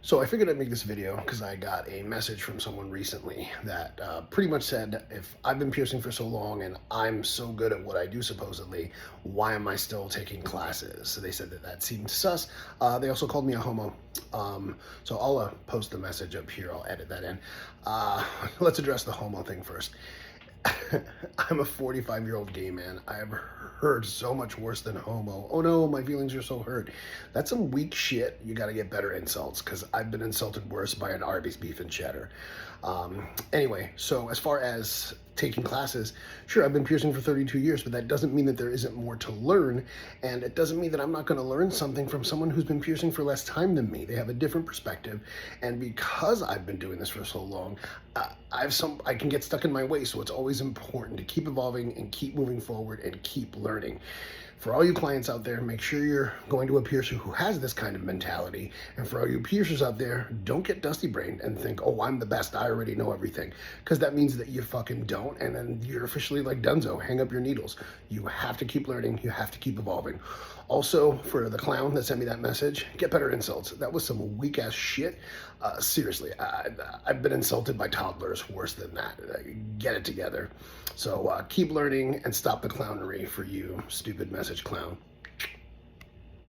So I figured I'd make this video because I got a message from someone recently that pretty much said, if I've been piercing for so long and I'm so good at what I do supposedly, why am I still taking classes? So they said that that seemed sus. They also called me a homo. So I'll post the message up here. I'll edit that in. Let's address the homo thing first. I'm a 45-year-old gay man. I've heard so much worse than homo. Oh no, my feelings are so hurt. That's some weak shit. You gotta get better insults, because I've been insulted worse by an Arby's beef and cheddar. Anyway, so as far as taking classes, sure, I've been piercing for 32 years, but that doesn't mean that there isn't more to learn, and it doesn't mean that I'm not going to learn something from someone who's been piercing for less time than me. They have a different perspective, and because I've been doing this for so long, I can get stuck in my ways, so it's always important to keep evolving and keep moving forward and keep learning. For all you clients out there, make sure you're going to a piercer who has this kind of mentality. And for all you piercers out there, don't get dusty brained and think, oh, I'm the best, I already know everything. Because that means that you fucking don't, and then you're officially like Dunzo, hang up your needles. You have to keep learning, you have to keep evolving. Also, for the clown that sent me that message, get better insults. That was some weak ass shit. Seriously, I've been insulted by toddlers worse than that. Get it together. So keep learning and stop the clownery for you, stupid message clown.